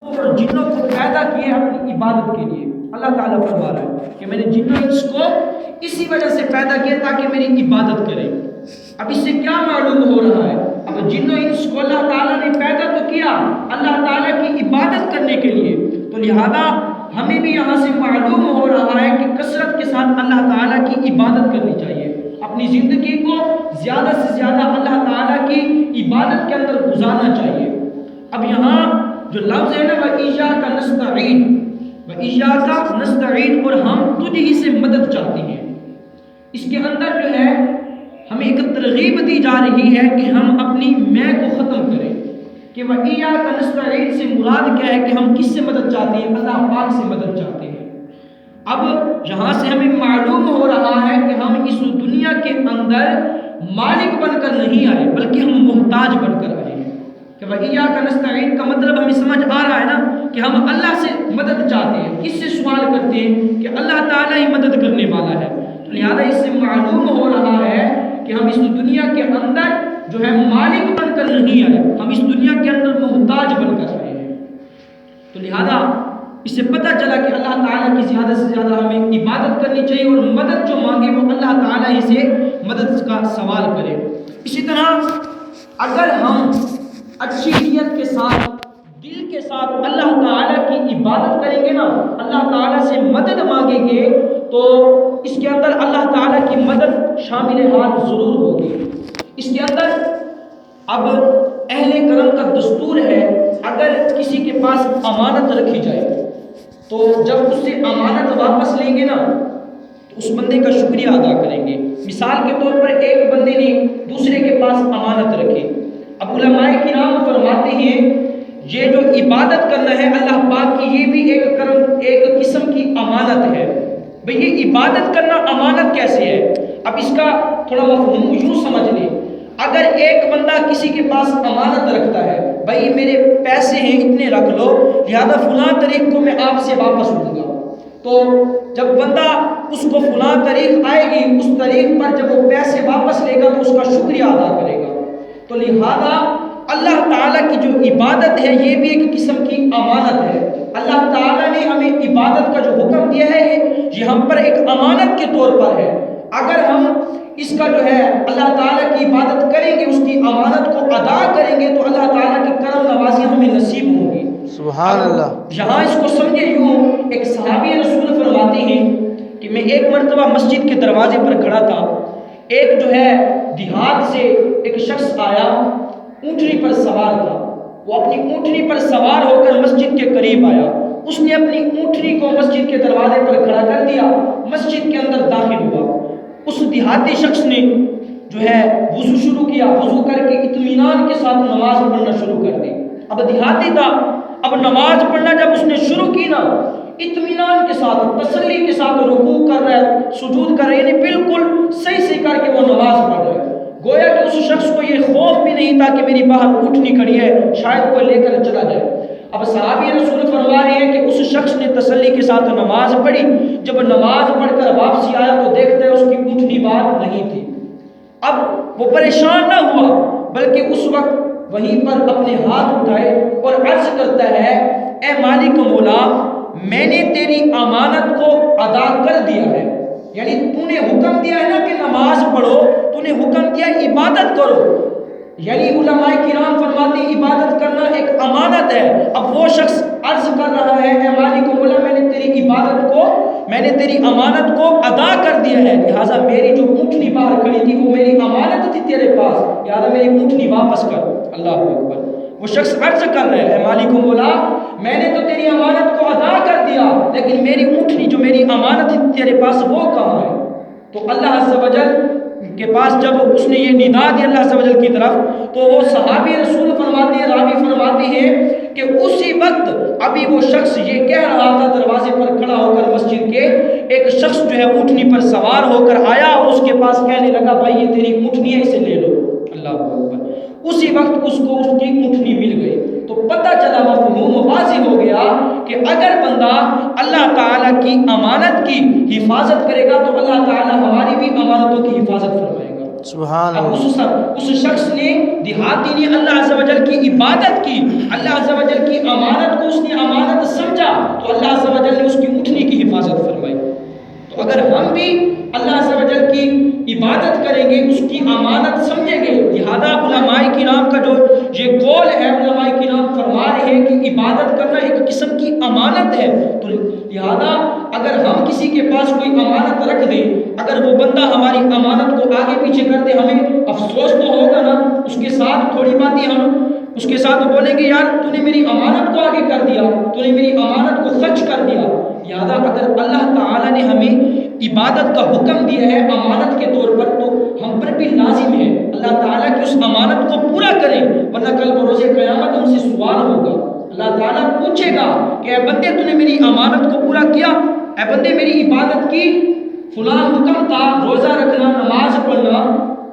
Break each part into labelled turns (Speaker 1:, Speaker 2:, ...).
Speaker 1: اور جنوں کو پیدا کیے اپنی عبادت کے لیے. اللہ تعالیٰ فرما رہا ہے کہ میں نے جن و انس کو اسی وجہ سے پیدا کیا تاکہ میری عبادت کریں. اب اس سے کیا معلوم ہو رہا ہے؟ اب جن و انس کو اللہ تعالیٰ نے پیدا تو کیا اللہ تعالیٰ کی عبادت کرنے کے لیے، تو لہذا ہمیں بھی یہاں سے معلوم ہو رہا ہے کہ کثرت کے ساتھ اللہ تعالیٰ کی عبادت کرنی چاہیے. اپنی زندگی کو زیادہ سے زیادہ اللہ تعالیٰ کی عبادت کے اندر گزارنا چاہیے. اب یہاں جو لفظ ہے نا وَإِيَّاكَ نَسْتَعِينُ، وَإِيَّاكَ نَسْتَعِينُ، اور ہم تجھ ہی سے مدد چاہتے ہیں، اس کے اندر جو ہے ہمیں ایک ترغیب دی جا رہی ہے کہ ہم اپنی میں کو ختم کریں کہ وَإِيَّاكَ نَسْتَعِينُ سے مراد کیا ہے کہ ہم کس سے مدد چاہتے ہیں؟ اللہ پاک سے مدد چاہتے ہیں. اب یہاں سے ہمیں معلوم ہو رہا ہے کہ ہم اس دنیا کے اندر مالک بن کر نہیں آئے بلکہ ہم محتاج بن کر آئے ہیں. کہ وَإِيَّاكَ نَسْتَعِينُ کا مطلب ہمیں سمجھ آ رہا ہے نا کہ ہم اللہ سے مدد چاہتے ہیں. کس سے سوال کرتے ہیں؟ کہ اللہ تعالیٰ ہی مدد کرنے والا ہے. تو لہذا اس سے معلوم ہو رہا ہے کہ ہم اس دنیا کے اندر جو ہے مالک بن کر نہیں آئے، ہم اس دنیا کے اندر محتاج بن کر آئے ہیں. تو لہذا اس سے پتہ چلا کہ اللہ تعالیٰ کی زیادہ سے زیادہ ہمیں عبادت کرنی چاہیے اور مدد جو مانگے وہ اللہ تعالیٰ ہی سے مدد کا سوال کرے. اسی طرح اگر ہم اچھی نیت کے ساتھ دل کے ساتھ اللہ تعالیٰ کی عبادت کریں گے نا، اللہ تعالیٰ سے مدد مانگیں گے، تو اس کے اندر اللہ تعالیٰ کی مدد شامل حال ضرور ہوگی. اس کے اندر اب اہل کرم کا دستور ہے اگر کسی کے پاس امانت رکھی جائے تو جب اس سے امانت واپس لیں گے نا تو اس بندے کا شکریہ ادا کریں گے. مثال کے طور پر ایک بندے نے دوسرے کے پاس امانت رکھی. اب علماء کرام فرماتے ہیں یہ جو عبادت کرنا ہے اللہ پاک کی، یہ بھی ایک قسم کی امانت ہے. بھئی یہ عبادت کرنا امانت کیسے ہے؟ اب اس کا تھوڑا مفہوم یوں سمجھ لیں. اگر ایک بندہ کسی کے پاس امانت رکھتا ہے، بھئی میرے پیسے ہیں اتنے رکھ لو، لہذا فلاں تاریخ کو میں آپ سے واپس لوں گا، تو جب بندہ اس کو فلاں تاریخ آئے گی اس تاریخ پر جب وہ پیسے واپس لے گا تو اس کا شکریہ ادا کرے گا. تو لہذا اللہ تعالیٰ کی جو عبادت ہے یہ بھی ایک قسم کی امانت ہے. اللہ تعالیٰ نے ہمیں عبادت کا جو حکم دیا ہے یہ ہم پر ایک امانت کے طور پر ہے. اگر ہم اس کا جو ہے اللہ تعالیٰ کی عبادت کریں گے، اس کی امانت کو ادا کریں گے تو اللہ تعالیٰ کی کرم نوازی ہمیں نصیب ہوگی.
Speaker 2: سبحان اللہ.
Speaker 1: یہاں اس کو سمجھے یوں، ایک صحابی رسول فرماتے ہیں کہ میں ایک مرتبہ مسجد کے دروازے پر کھڑا تھا، ایک جو ہے دیہات سے ایک شخص آیا، اونٹنی پر سوار تھا. وہ اپنی اونٹنی پر سوار ہو کر مسجد کے قریب آیا، اس نے اپنی اونٹنی کو مسجد کے دروازے پر کھڑا کر دیا، مسجد کے اندر داخل ہوا. اس دیہاتی شخص نے جو ہے وضو شروع کیا، وضو کر کے اطمینان کے ساتھ نماز پڑھنا شروع کر دی. اب دیہاتی تھا، اب نماز پڑھنا جب اس نے شروع کی نا اطمینان کے ساتھ تسلی کے ساتھ رکوع کر رہا ہے، سجود کر رہا ہے، یعنی بالکل صحیح سے کر کے وہ نماز پڑھ رہا ہے. گویا کہ اس شخص کو یہ خوف بھی نہیں تھا کہ میری باہر اونٹنی کھڑی ہے شاید کوئی لے کر چلا جائے. اب صحابی رسول فرما رہے ہیں کہ اس شخص نے تسلی کے ساتھ نماز پڑھی، جب نماز پڑھ کر واپسی آیا تو دیکھتا ہے اس کی اونٹنی باہر نہیں تھی. اب وہ پریشان نہ ہوا بلکہ اس وقت وہیں پر اپنے ہاتھ اٹھائے اور عرض کرتا ہے اے مالک مولا، میں نے تیری امانت کو ادا کر دیا ہے. یعنی تو نے حکم دیا ہے نا کہ نماز پڑھو، تو نے حکم دیا عبادت کرو. یعنی علماء کرام فرماتے ہیں عبادت کرنا ایک امانت ہے. اب وہ شخص عرض کر رہا ہے اے مالک مولا، میں نے تیری عبادت کو، میں نے تیری امانت کو ادا کر دیا ہے، لہٰذا میری جو اونٹنی باہر کھڑی تھی وہ میری امانت تھی تیرے پاس، لہٰذا میری اونٹنی واپس کر. اللہ اکبر. وہ شخص عرض کر رہا ہے اے مالک مولا، میں نے تو تیری امانت کو ادا کر دیا لیکن میری اونٹنی جو میری امانت تھی تیرے پاس وہ کہاں ہے؟ تو اللہ عز و جل کے پاس جب اس نے یہ ندا دی اللہ عز و جل کی طرف تو وہ صحابی رسول فرماتے ہیں، راوی فرماتے ہیں کہ اسی وقت ابھی وہ شخص یہ کہہ رہا تھا دروازے پر کھڑا ہو کر مسجد کے، ایک شخص جو ہے اونٹنی پر سوار ہو کر آیا اور اس کے پاس کہنے لگا بھائی یہ تیری اونٹنی ہے، اسے لے لو. اللہ اکبر. اسی وقت اس کو اس کی اونٹنی مل گئی. تو پتہ چلا، مفہوم واضح ہو گیا کہ اگر بندہ اللہ تعالیٰ کی امانت کی حفاظت کرے گا تو اللہ تعالیٰ ہماری بھی امانتوں کی حفاظت فرمائے گا.
Speaker 2: سبحان
Speaker 1: اب
Speaker 2: اللہ.
Speaker 1: اس شخص نے، دیہاتی نے اللہ عز و جل کی عبادت کی، اللہ عز و جل کی امانت کو اس نے تو اللہ عز و جل نے اس کی اٹھنے کی حفاظت فرمائی۔ تو اگر ہم بھی اللہ عز و جل کی عبادت کریں گے، اس کی امانت سمجھیں گے، لہذا علماء کرام کا جو یہ قول ہے، علماء کرام فرما رہے ہیں کہ عبادت کرنا ایک قسم کی امانت ہے، تو لہذا اگر ہم کسی کے پاس کوئی امانت رکھ دیں، اگر وہ بندہ ہماری امانت کو آگے پیچھے کر دے، ہمیں افسوس تو ہوگا نا، اس کے ساتھ تھوڑی باتیں ہم اس کے ساتھ بولیں گے یار تو نے میری امانت کو آگے کر دیا، تو نے میری امانت کو خرچ کر دیا۔ لہذا اگر اللہ تعالیٰ نے ہمیں عبادت کا حکم دیا ہے امانت کے طور پر، تو ہم پر بھی لازم ہے اللہ تعالیٰ کی اس امانت کو پورا کریں، ورنہ کل بروز قیامت ہم سے سوال ہوگا۔ اللہ تعالیٰ پوچھے گا کہ اے بندے تو نے میری امانت کو پورا کیا، اے بندے میری عبادت کی، فلاں حکم تھا روزہ رکھنا، نماز پڑھنا،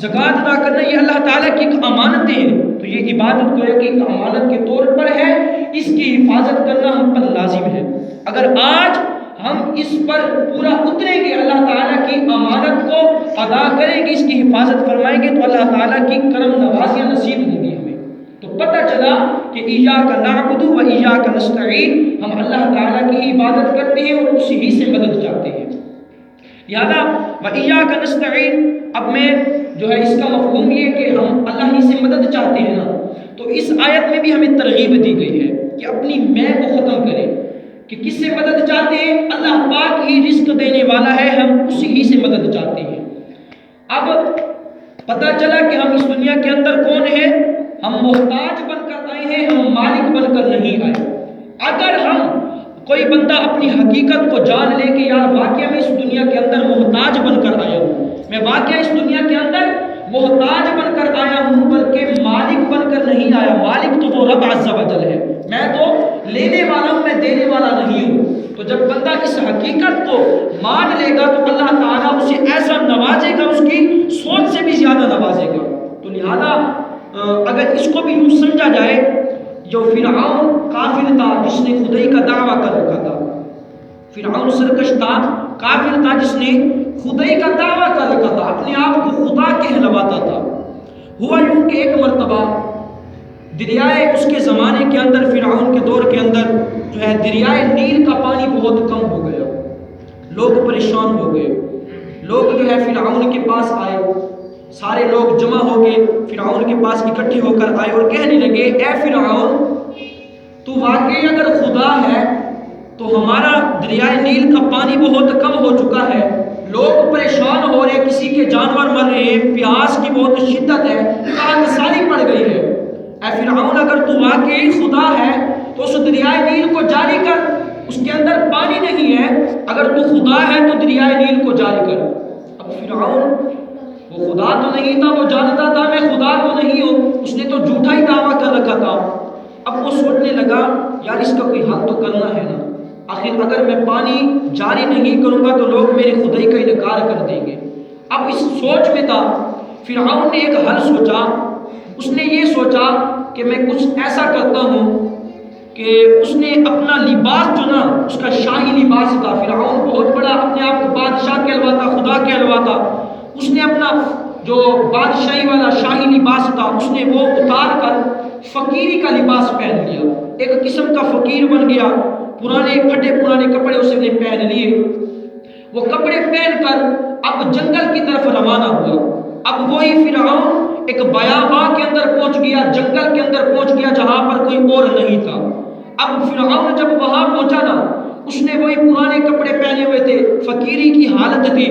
Speaker 1: زکوٰۃ ادا کرنا، یہ اللہ تعالیٰ کی ایک امانتیں ہیں، تو یہ عبادت کو ایک امانت کے طور پر ہے، اس کی حفاظت کرنا ہم پر لازم ہے۔ اگر آج ہم اس پر پورا اتریں گے، اللہ تعالیٰ کی امانت کو ادا کریں گے، اس کی حفاظت فرمائیں گے، تو اللہ تعالیٰ کی کرم نوازیاں نصیب ہوں گی ہمیں۔ تو پتہ چلا کہ ایاک نعبد و ایاک نستعین، ہم اللہ تعالیٰ کی عبادت کرتے ہیں اور اسی ہی سے مدد چاہتے ہیں۔ لہذا وَإِيَّاكَ نَسْتَعِينُ، اب میں جو ہے اس کا مفہوم یہ کہ ہم اللہ ہی سے مدد چاہتے ہیں نا، تو اس آیت میں بھی ہمیں ترغیب دی گئی ہے کہ اپنی میں کو ختم کریں، کہ کس سے مدد چاہتے ہیں؟ اللہ پاک ہی رزق دینے والا ہے، ہم اسی ہی سے مدد چاہتے ہیں۔ اب پتہ چلا کہ ہم اس دنیا کے اندر کون ہیں؟ ہم محتاج بن کر آئے ہیں، ہم مالک بن کر نہیں آئے۔ اگر ہم کوئی بندہ اپنی حقیقت کو جان لے کہ یار واقعہ میں اس دنیا کے اندر محتاج بن کر آیا ہوں، میں واقعہ اس دنیا کے اندر محتاج بن کر آیا ہوں، بلکہ مالک بن کر نہیں آیا، مالک تو وہ رب عز و جل ہے، میں تو لینے والا ہوں، میں دینے والا نہیں ہوں۔ تو جب بندہ اس حقیقت کو مان لے گا تو اللہ تعالیٰ اسے ایسا نوازے گا، اس کی سوچ سے بھی زیادہ نوازے گا۔ تو لہذا اگر اس کو بھی یوں سمجھا جائے، جو فرعون کافر تھا جس نے خدائی کا دعویٰ کر رکھا تھا، فرعون سرکش تھا، کافر تھا جس نے خدائی کا دعویٰ کر رکھا تھا، اپنے آپ کو خدا کہلواتا تھا۔ ہوا یوں کہ ایک مرتبہ دریائے اس کے زمانے کے اندر، فرعون کے دور کے اندر جو ہے دریائے نیل کا پانی بہت کم ہو گیا، لوگ پریشان ہو گئے، لوگ جو ہے فرعون کے پاس آئے، سارے لوگ جمع ہو کے فرعون کے پاس اکٹھے ہو کر آئے اور کہنے لگے اے فرعون تو واقعی اگر خدا ہے تو ہمارا دریائے نیل کا پانی بہت کم ہو چکا ہے، لوگ پریشان ہو رہے، کسی کے جانور مر رہے ہیں، پیاس کی بہت شدت ہے، قحط سالی پڑ گئی ہے، اے فرعون اگر تو واقعی خدا ہے تو اس دریائے نیل کو جاری کر، اس کے اندر پانی نہیں ہے، اگر تو خدا ہے تو دریائے نیل کو جاری کر۔ اب فرعون وہ خدا تو نہیں تھا، وہ جانتا تھا میں خدا تو نہیں ہوں، اس نے تو جھوٹا ہی دعویٰ کر رکھا تھا۔ اب وہ سوچنے لگا یار اس کا کوئی حل تو کرنا ہے نا، آخر اگر میں پانی جاری نہیں کروں گا تو لوگ میری خدائی کا انکار کر دیں گے۔ اب اس سوچ میں تھا، فرعون نے ایک حل سوچا، اس نے یہ سوچا کہ میں کچھ ایسا کرتا ہوں کہ اس نے اپنا لباس جو نا، اس کا شاہی لباس تھا، فرعون بہت بڑا اپنے آپ کو بادشاہ کہلواتا، خدا کہلواتا، اس نے اپنا جو بادشاہی والا شاہی لباس تھا اس نے وہ اتار کر فقیری کا لباس پہن لیا، ایک قسم کا فقیر بن گیا، پرانے پھٹے پرانے کپڑے اس نے پہن لیے، وہ کپڑے پہن کر اب جنگل کی طرف روانہ ہوا۔ اب وہی فرعون ایک بیاباں کے اندر پہنچ گیا، جنگل کے اندر پہنچ گیا جہاں پر کوئی اور نہیں تھا۔ اب فرعون جب وہاں پہنچا نا، اس نے وہی پرانے کپڑے پہنے ہوئے تھے، فقیری کی حالت تھی،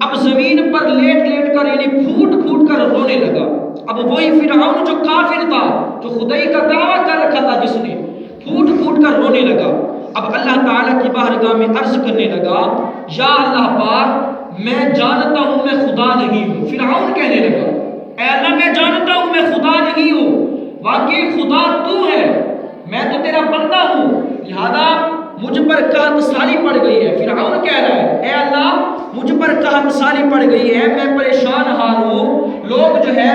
Speaker 1: اب زمین پر لیٹ لیٹ کر یعنی پھوٹ پھوٹ کر رونے لگا۔ اب وہی فرعون جو کافر تھا، جو خدائی کا دعویٰ کر رکھا تھا، جس نے پھوٹ پھوٹ کر رونے لگا، اب اللہ تعالیٰ کی بارگاہ میں عرض کرنے لگا یا اللہ پاک میں جانتا ہوں میں خدا نہیں ہوں۔ فرعون کہنے لگا اے اللہ میں جانتا ہوں میں خدا نہیں ہوں، واقعی خدا تو ہے، میں تو تیرا بندہ ہوں، لہذا مجھ پر قحط سالی پڑ گئی ہے۔ فرعون کہہ رہا ہے اے اللہ مجھ پر قحط سالی پڑ گئی ہے، میں پریشان حال ہوں، لوگ جو ہے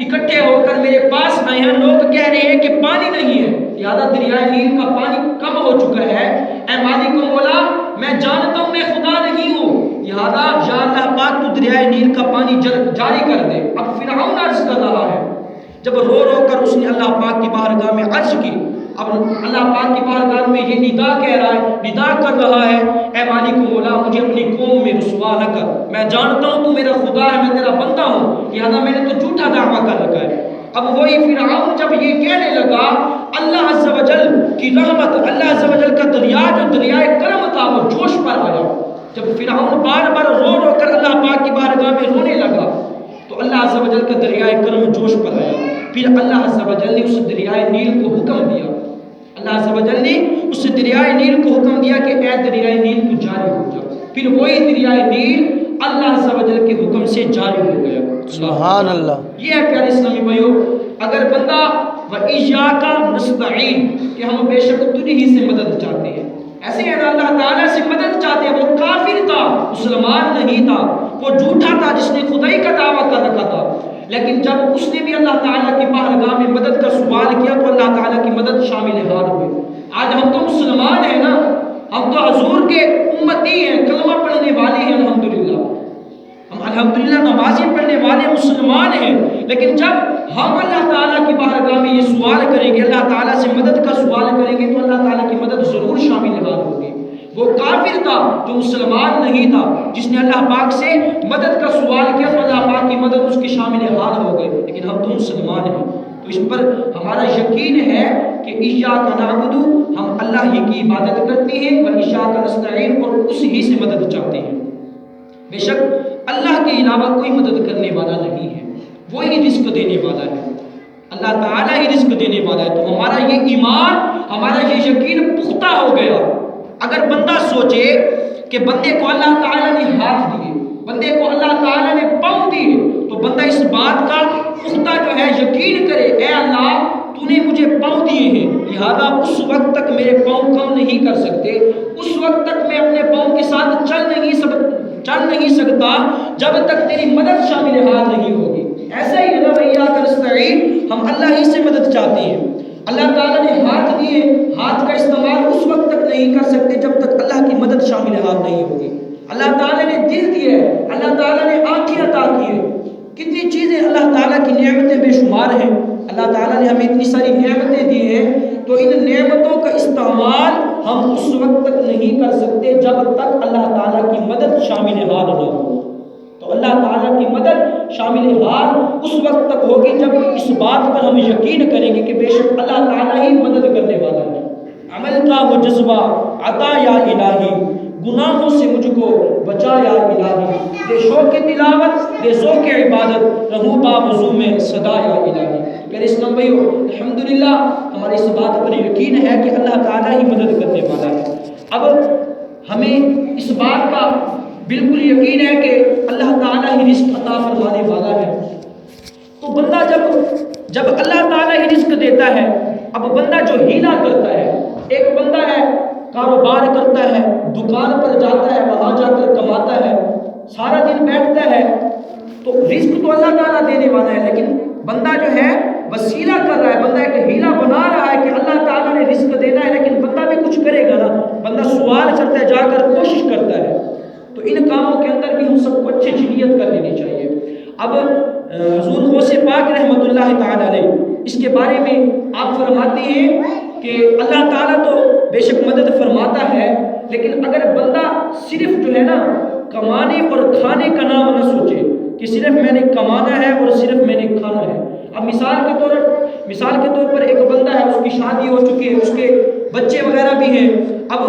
Speaker 1: اکٹھے ہو کر میرے پاس آئے ہیں، لوگ کہہ رہے ہیں کہ پانی نہیں ہے، لہذا دریائے نیل کا پانی کم ہو چکا ہے، اے مالک و مولا میں جانتا ہوں میں خدا نہیں ہوں، لہذا یا اللہ پاک تو دریائے نیل کا پانی جاری کر دے۔ اب فرعون عرض کر رہا ہے، جب رو رو کر اس نے اللہ پاک کی بارگاہ میں عرض کی، اب اللہ پاک کی بارگاہ میں یہ ندا کہہ رہا ہے، ندا کر رہا ہے، اے مالک مولا مجھے اپنی قوم میں رسوا نہ کر، میں جانتا ہوں تو میرا خدا ہے، میں تیرا بندہ ہوں، لہذا میں نے تو جھوٹا دعویٰ کر رکھا ہے۔ اب وہی فرعون جب یہ کہنے لگا، اللہ عز و جل کی رحمت، اللہ عز و جل کا دریا جو دریائے کرم تھا وہ جوش پر آیا۔ جب فرعون بار بار رو رو کر اللہ پاک کی بارگاہ میں رونے لگا تو اللہ عز و جل کا دریائے کرم جوش پر آیا۔ پھر اللہ عز و جل نے اس دریائے نیل کو حکم دیا، اللہ عز و جل نے اس دریائے نیل کو حکم دیا کہ اے دریائے نیل تو جاری ہو جا۔ پھر وہی دریائے نیل اللہ عز و جل کے حکم سے جاری ہو گیا۔
Speaker 2: سبحان اللہ۔
Speaker 1: یہ ہے پیارے اسلامی بھائیو، اگر بندہ وَإِيَّاكَ نَسْتَعِينُ کہ ہم بے شک تجھ ہی سے مدد چاہتے ہیں، ایسے ہے نا اللہ تعالیٰ سے مدد چاہتے ہیں۔ وہ کافر تھا، مسلمان نہیں تھا، وہ جھوٹا تھا جس نے خدائی کا دعویٰ کر رکھا تھا، لیکن جب اس نے بھی اللہ تعالیٰ کی بارگاہ میں مدد کا سوال کیا تو اللہ تعالیٰ کی مدد شامل حال ہوئی۔ آج ہم تو مسلمان ہیں نا، ہم تو حضور کے امتی ہیں، کلمہ پڑھنے والے ہیں، الحمدللہ ہم الحمدللہ نمازی پڑھنے والے مسلمان ہیں، لیکن جب ہم اللہ تعالیٰ کی بارگاہ میں یہ سوال کریں گے، اللہ تعالیٰ سے مدد کا سوال کریں گے تو اللہ تعالیٰ کی مدد ضرور شامل حال ہوگی۔ وہ کافر تھا جو مسلمان نہیں تھا، جس نے اللہ پاک سے مدد کا سوال کیا تو اللہ پاک کی مدد اس کے شامل حال ہو گئی، لیکن ہم تو مسلمان ہیں تو اس پر ہمارا یقین ہے کہ ایاک نعبد، ہم اللہ ہی کی عبادت کرتے ہیں، و ایاک نستعین اور اس ہی سے مدد چاہتے ہیں۔ بے شک اللہ کے علاوہ کوئی مدد کرنے والا نہیں ہے، وہی رزق دینے والا ہے، اللہ تعالیٰ ہی رزق دینے والا ہے۔ تو ہمارا یہ ایمان، ہمارا یہ یقین پختہ ہو گیا۔ اگر بندہ سوچے کہ بندے کو اللہ تعالیٰ نے ہاتھ دیے، بندے کو اللہ تعالیٰ نے پاؤں دیے، تو بندہ اس بات کا پختہ جو ہے یقین کرے، اے اللہ تو نے مجھے پاؤں دیے ہیں، لہذا اس وقت تک میرے پاؤں کم نہیں کر سکتے، اس وقت تک میں اپنے پاؤں کے ساتھ چل نہیں سکتا جب تک تیری مدد شامل حال نہیں ہوگی۔ ایسا ہی ہے نا بھیا نستعین، ہم اللہ ہی سے مدد چاہتے ہیں۔ اللہ تعالیٰ نے ہاتھ دیے، ہاتھ کا استعمال اس وقت تک نہیں کر سکتے جب تک اللہ کی مدد شامل حال نہیں ہوگی۔ اللہ تعالیٰ نے دل دیے، اللہ تعالیٰ نے آنکھیں عطا کی ہے، کتنی چیزیں اللہ تعالیٰ کی نعمتیں بے شمار ہیں۔ اللہ تعالیٰ نے ہمیں اتنی ساری نعمتیں دی ہیں، تو ان نعمتوں کا استعمال ہم اس وقت تک نہیں کر سکتے جب تک اللہ تعالیٰ کی مدد شامل حال نہ ہو۔ تو اللہ تعالیٰ کی مدد شامل حال اس وقت تک ہوگی جب اس بات پر ہم یقین کریں گے کہ بے شک اللہ تعالیٰ ہی مدد کرنے والا ہے۔ عمل کا وہ جذبہ عطا یا الہی، گناہوں سے مجھ کو بچا یا الہی، دے شوق تلاوت دے ذوق عبادت، رہوں باوضو میں صدا یا الہی۔ میرے اسلام بھائیو، الحمدللہ ہمارے اس بات پر یقین ہے کہ اللہ تعالیٰ ہی مدد کرنے والا ہے۔ اب ہمیں اس بات کا بالکل یقین ہے کہ اللہ تعالیٰ ہی رزق عطا فرمانے والا ہے، تو بندہ جب اللہ تعالیٰ ہی رزق دیتا ہے، اب بندہ جو ہیلا کرتا ہے، ایک بندہ ہے کاروبار کرتا ہے، دکان پر جاتا ہے، وہاں جا کر کماتا ہے، سارا دن بیٹھتا ہے، تو رزق تو اللہ تعالیٰ دینے والا ہے، لیکن بندہ جو ہے وسیلہ کر رہا ہے، بندہ ایک ہیلا بنا رہا ہے کہ اللہ تعالیٰ نے رزق دینا ہے، لیکن بندہ بھی کچھ کرے گا نا، بندہ سوال کرتا ہے، جا کر کوشش کرتا ہے۔ تو ان کاموں کے اندر بھی ہم سب کو اچھی نیت کر لینی چاہیے۔ اب حضور غوث پاک رحمۃ اللہ تعالیٰ علیہ اس کے بارے میں آپ فرماتے ہیں کہ اللہ تعالیٰ تو بے شک مدد فرماتا ہے، لیکن اگر بندہ صرف جو ہے نا کمانے اور کھانے کا نام نہ سوچے کہ صرف میں نے کمانا ہے اور صرف میں نے کھانا ہے۔ اب مثال کے طور پر ایک بندہ ہے، اس کی شادی ہو چکی ہے، اس کے بچے وغیرہ بھی ہیں، اب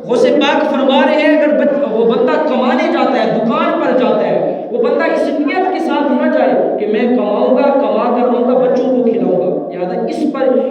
Speaker 1: غوث پاک فرما رہے ہیں اگر وہ بندہ کمانے جاتا ہے، دکان پر جاتا ہے، وہ بندہ اس نیت کے ساتھ نہ جائے کہ میں کماؤں گا، کما کر رہوں گا، بچوں کو کھلاؤں گا، لہٰذا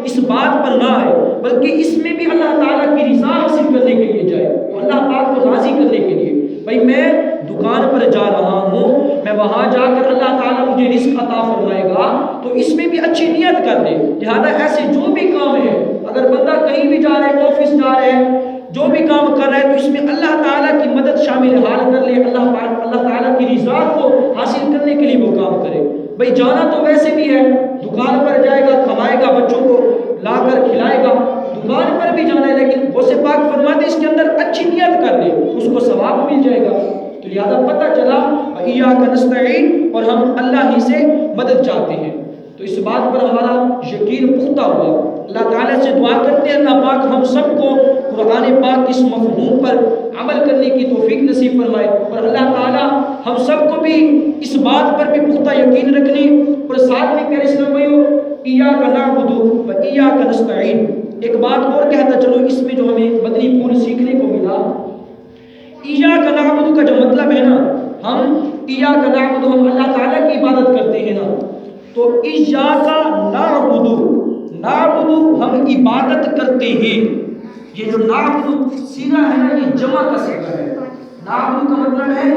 Speaker 1: اس بات پر نہ آئے، بلکہ اس میں بھی اللہ تعالیٰ کی رضا حاصل کرنے کے لیے جائے، اللہ پاک کو راضی کرنے کے لیے۔ بھائی میں دکان پر جا رہا ہوں، میں وہاں جا کر اللہ تعالیٰ مجھے رزق عطا فرمائے گا، تو اس میں بھی اچھی نیت کر لے۔ لہٰذا ایسے جو بھی کام ہے، اگر بندہ کہیں بھی جا رہا ہے، آفس جا رہا ہے، جو بھی کام کر رہا ہے، تو اس میں اللہ تعالیٰ کی مدد شامل حال کر لے، اللہ تعالیٰ کی رضا کو حاصل کرنے کے لیے وہ کام کرے۔ بھائی جانا تو ویسے بھی ہے، دکان پر جائے گا، کمائے گا، بچوں کو لا کر کھلائے گا، دکان پر بھی جانا ہے، لیکن غوث پاک فرماتے اس کے اندر اچھی نیت کر لے، اس کو ثواب مل جائے گا۔ تو لہذا پتہ چلا ایاک نستعین، اور ہم اللہ ہی سے مدد چاہتے ہیں، تو اس بات پر ہمارا یقین پختہ ہوا۔ اللہ تعالیٰ سے دعا کرتے ہیں اللہ پاک ہم سب کو قرآن پاک اس مفہوم پر عمل کرنے کی توفیق نصیب فرمائے، اور اللہ تعالیٰ ہم سب کو بھی اس بات پر بھی پختہ یقین رکھنے اور ساتھ میں کہہ رہے بھائیو ایاک نعبد و ایاک نستعین۔ ایک بات اور کہتا چلو اس میں جو ہمیں مدنی پھول سیکھنے کو ملا، ایاک نعبد کا جو مطلب ہے نا، ہم ایاک نعبد ہم اللہ تعالیٰ کی عبادت کرتے ہیں نا، تو ایاک نعبد نعبد ہم عبادت کرتے ہیں، یہ جو نعبد سیغہ ہے نا یہ جمع کا سیغہ ہے، نعبد کا مطلب ہے